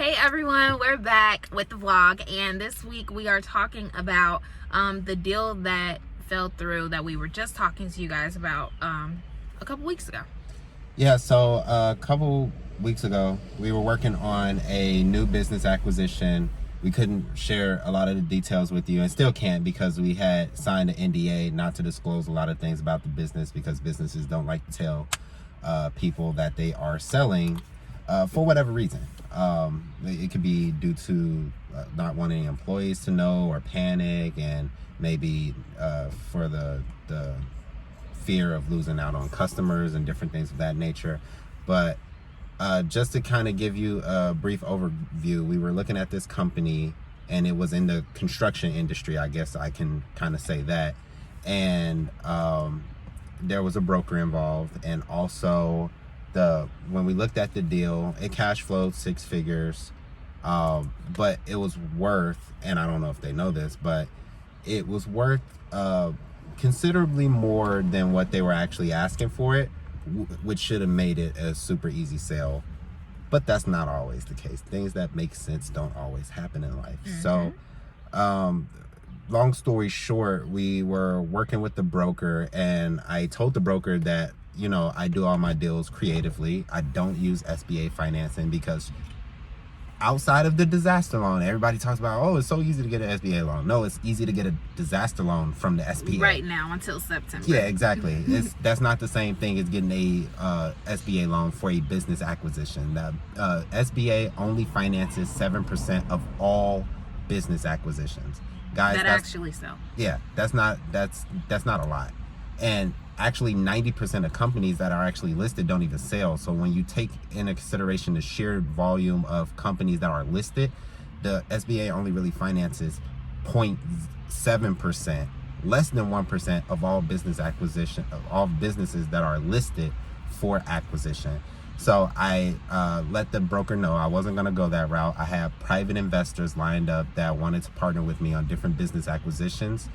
Hey everyone, we're back with the vlog, and this week we are talking about the deal that fell through that we were just talking to you guys about a couple weeks ago. Yeah, so a couple weeks ago we were working on a new business acquisition. We couldn't share a lot of the details with you, and still can't, because we had signed an NDA not to disclose a lot of things about the business, because businesses don't like to tell people that they are selling for whatever reason. It could be due to not wanting employees to know, or panic, and maybe for the fear of losing out on customers and different things of that nature. But just to kind of give you a brief overview, we were looking at this company, and it was in the construction industry, I guess I can kind of say that. And there was a broker involved, and also when we looked at the deal, it cash flowed 6 figures, but it was worth, and I don't know if they know this, but it was worth considerably more than what they were actually asking for it, which should have made it a super easy sale. But that's not always the case. Things that make sense don't always happen in life. So long story short, we were working with the broker, and I told the broker that, you know, I do all my deals creatively. I don't use SBA financing, because outside of the disaster loan, everybody talks about, oh, it's so easy to get an SBA loan. No, it's easy to get a disaster loan from the SBA. Right now, until September. Yeah, exactly. That's not the same thing as getting a SBA loan for a business acquisition. The SBA only finances 7% of all business acquisitions. Guys, that actually sell. Yeah, that's not a lot. And actually 90% of companies that are actually listed don't even sell. So when you take into consideration the sheer volume of companies that are listed, the SBA only really finances 0.7%, less than 1% of all business acquisition, of all businesses that are listed for acquisition. So I let the broker know I wasn't going to go that route. I have private investors lined up that wanted to partner with me on different business acquisitions,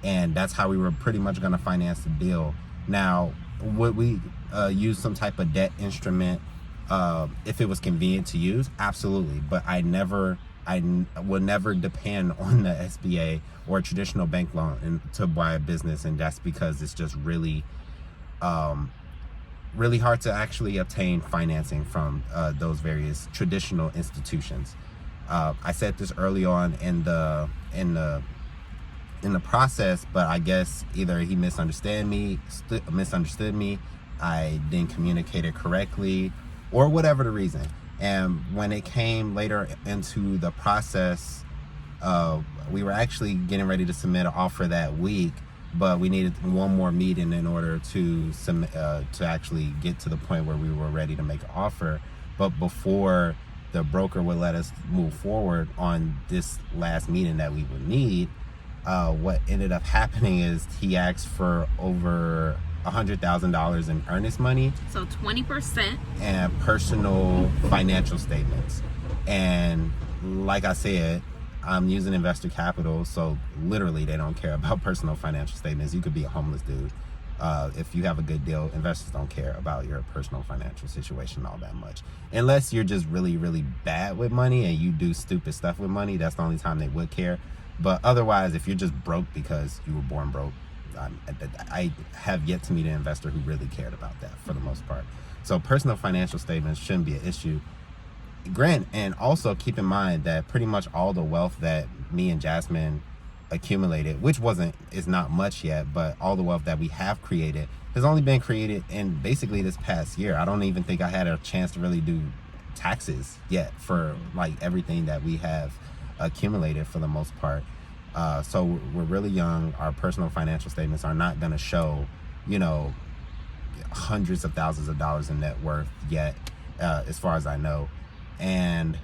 and that's how we were pretty much going to finance the deal. Now, would we use some type of debt instrument if it was convenient to use? Absolutely. But I would never depend on the SBA or a traditional bank loan to buy a business, and that's because it's just really hard to actually obtain financing from those various traditional institutions. I said this early on in the process, but I guess either he misunderstood me, I didn't communicate it correctly, or whatever the reason. And when it came later into the process, we were actually getting ready to submit an offer that week, but we needed one more meeting in order to actually get to the point where we were ready to make an offer. But before the broker would let us move forward on this last meeting that we would need, what ended up happening is he asked for over $100,000 in earnest money. So 20%. And personal financial statements. And like I said, I'm using investor capital, so literally they don't care about personal financial statements. You could be a homeless dude. If you have a good deal, investors don't care about your personal financial situation all that much. Unless you're just really, really bad with money and you do stupid stuff with money, that's the only time they would care. But otherwise, if you're just broke because you were born broke, I have yet to meet an investor who really cared about that for the most part. So personal financial statements shouldn't be an issue. Grant, and also keep in mind that pretty much all the wealth that me and Jasmine accumulated, which is not much yet, but all the wealth that we have created has only been created in basically this past year. I don't even think I had a chance to really do taxes yet for like everything that we have accumulated for the most part. So we're really young. Our personal financial statements are not going to show, you know, hundreds of thousands of dollars in net worth yet, as far as I know. And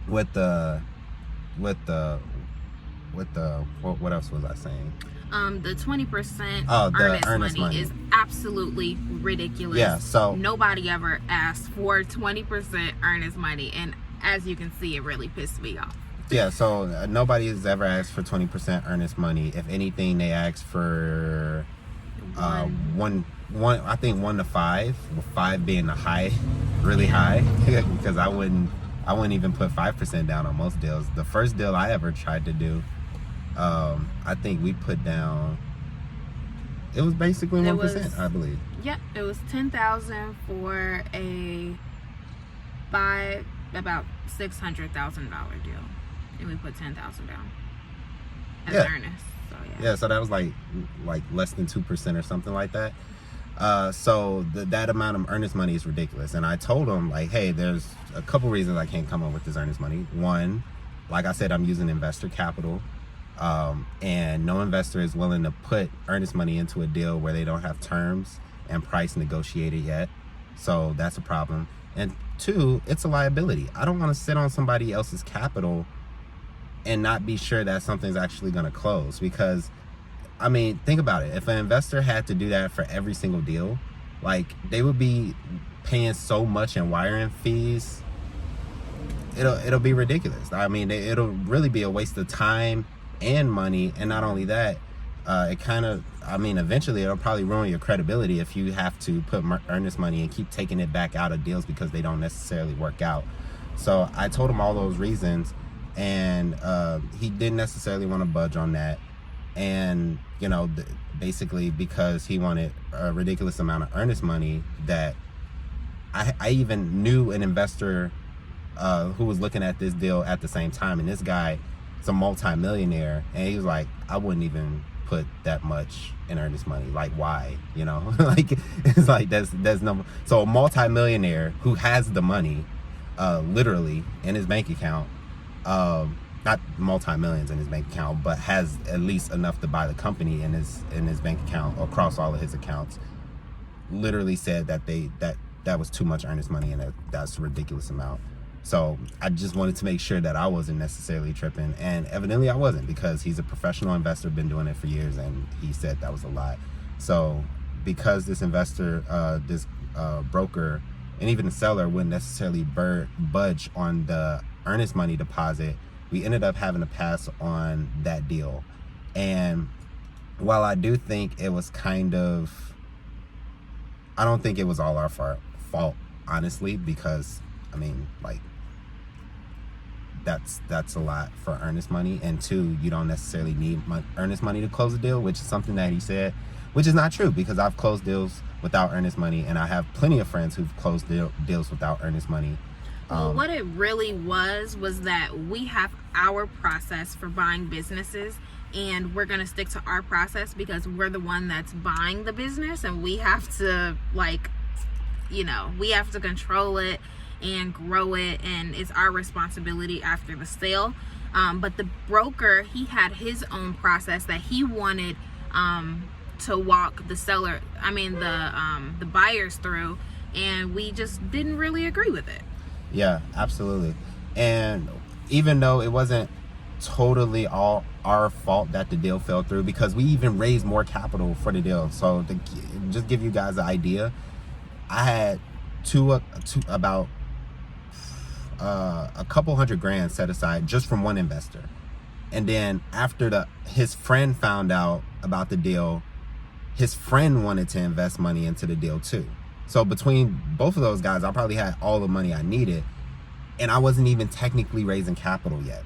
what else was I saying? The 20% earnest money is absolutely ridiculous. Yeah, so nobody ever asked for 20% earnest money, and as you can see, it really pissed me off. Yeah, so nobody has ever asked for 20% earnest money. If anything, they ask for one, I think 1 to 5, with 5 being the high really high because I wouldn't even put 5% down on most deals. The first deal I ever tried to do, I think we put down, it was basically 1%, I believe. Yep, it was $10,000 for about $600,000 deal, and we put $10,000 down as earnest. So yeah, so that was like less than 2% or something like that. So that amount of earnest money is ridiculous. And I told him, like, hey, there's a couple reasons I can't come up with this earnest money. One, like I said, I'm using investor capital, and no investor is willing to put earnest money into a deal where they don't have terms and price negotiated yet. So that's a problem. And two, it's a liability. I don't want to sit on somebody else's capital and not be sure that something's actually going to close. Because, I mean, think about it. If an investor had to do that for every single deal, like, they would be paying so much in wiring fees. It'll be ridiculous. I mean, it'll really be a waste of time and money. And not only that, eventually it'll probably ruin your credibility if you have to put earnest money and keep taking it back out of deals because they don't necessarily work out. So I told him all those reasons, and he didn't necessarily want to budge on that. And, you know, basically because he wanted a ridiculous amount of earnest money, that I even knew an investor who was looking at this deal at the same time. And this guy is a multi-millionaire, and he was like, I wouldn't even put that much in earnest money. Like, why? You know, like, it's like there's no. So a multi-millionaire who has the money literally in his bank account, not multi-millions in his bank account, but has at least enough to buy the company in his bank account across all of his accounts, literally said that that was too much earnest money, and that's a ridiculous amount. So I just wanted to make sure that I wasn't necessarily tripping, and evidently I wasn't, because he's a professional investor, been doing it for years, and he said that was a lot. So because this investor, this broker, and even the seller wouldn't necessarily budge on the earnest money deposit, we ended up having to pass on that deal. And while I do think it was I don't think it was all our fault, honestly, because, I mean, like, that's a lot for earnest money. And two, you don't necessarily need earnest money to close a deal, which is something that he said, which is not true, because I've closed deals without earnest money, and I have plenty of friends who've closed deals without earnest money. Well, what it really was that we have our process for buying businesses, and we're going to stick to our process because we're the one that's buying the business, and we have to, like, you know, we have to control it and grow it, and it's our responsibility after the sale. But the broker, he had his own process that he wanted to walk the buyers through, and we just didn't really agree with it. Yeah, absolutely. And even though it wasn't totally all our fault that the deal fell through, because we even raised more capital for the deal. So to just give you guys an idea, I had about a couple $100,000 set aside just from one investor. And then after his friend found out about the deal, his friend wanted to invest money into the deal too. So between both of those guys, I probably had all the money I needed, and I wasn't even technically raising capital yet.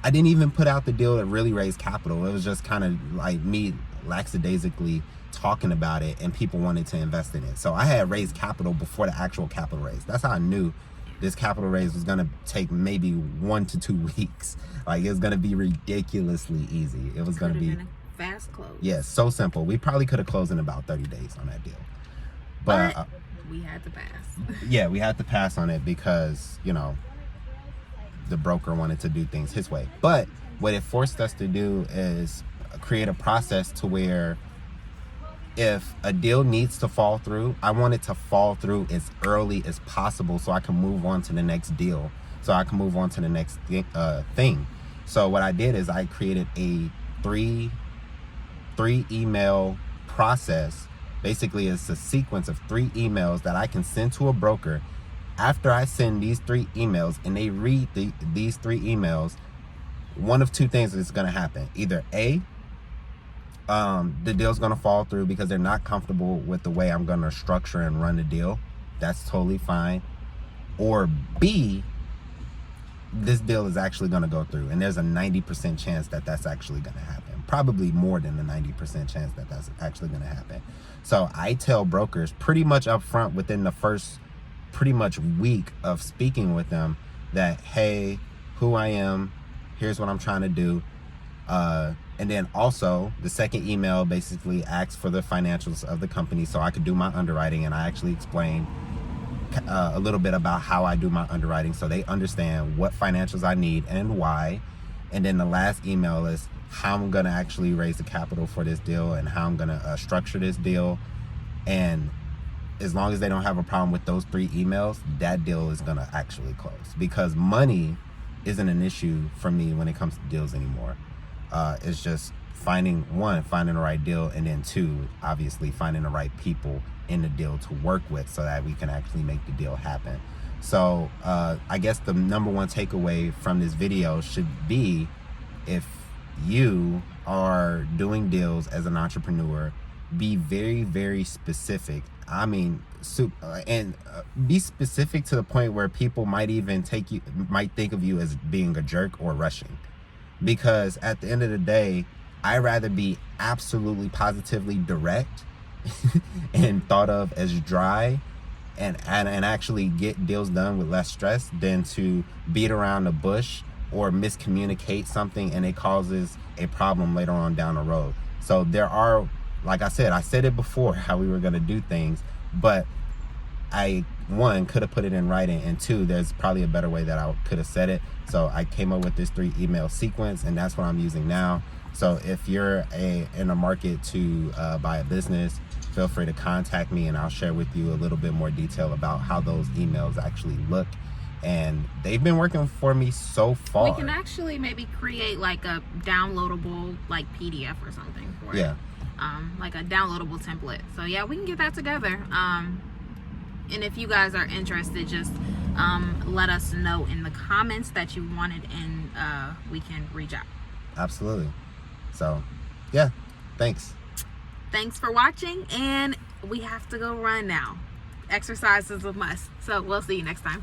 I didn't even put out the deal to really raise capital. It was just kind of like me lackadaisically talking about it, and people wanted to invest in it. So I had raised capital before the actual capital raise. That's how I knew this capital raise was going to take maybe 1 to 2 weeks. Like, it was going to be ridiculously easy. It was going to be a fast close. Yes, so simple. We probably could have closed in about 30 days on that deal. But we had to pass. Yeah, we had to pass on it because, you know, the broker wanted to do things his way. But what it forced us to do is create a process to where if a deal needs to fall through, I want it to fall through as early as possible so I can move on to the next deal, so I can move on to the next thing. So what I did is I created a three email process. Basically, it's a sequence of 3 emails that I can send to a broker. After I send these 3 emails and they read these 3 emails, one of 2 things is going to happen. Either A, the deal's going to fall through because they're not comfortable with the way I'm going to structure and run the deal. That's totally fine. or B, this deal is actually going to go through, and there's a 90% chance that that's actually going to happen. Probably more than the 90% chance that that's actually going to happen. So I tell brokers pretty much up front within the first pretty much week of speaking with them that, hey, who I am, here's what I'm trying to do. And then also the second email basically asks for the financials of the company so I could do my underwriting, and I actually explain a little bit about how I do my underwriting so they understand what financials I need and why. And then the last email is how I'm going to actually raise the capital for this deal and how I'm going to structure this deal. And as long as they don't have a problem with those 3 emails, that deal is going to actually close, because money isn't an issue for me when it comes to deals anymore. It's just finding the right deal, and then 2, obviously finding the right people in the deal to work with so that we can actually make the deal happen. So I guess the number 1 takeaway from this video should be, if you are doing deals as an entrepreneur, be very, very specific. I mean, be specific to the point where people might think of you as being a jerk or rushing. Because at the end of the day, I'd rather be absolutely positively direct and thought of as dry and actually get deals done with less stress than to beat around the bush or miscommunicate something and it causes a problem later on down the road. So there are, like I said it before how we were going to do things, but I, 1, could have put it in writing, and 2, there's probably a better way that I could have said it. So I came up with this 3 email sequence, and that's what I'm using now. So if you're in a market to buy a business, feel free to contact me and I'll share with you a little bit more detail about how those emails actually look. And they've been working for me so far. We can actually maybe create like a downloadable like PDF or something for it. Like a downloadable template. So yeah, we can get that together. And if you guys are interested, just let us know in the comments that you wanted, and we can reach out. Absolutely. So yeah, thanks For watching, and we have to go run now. Exercise is a must. So we'll see you next time.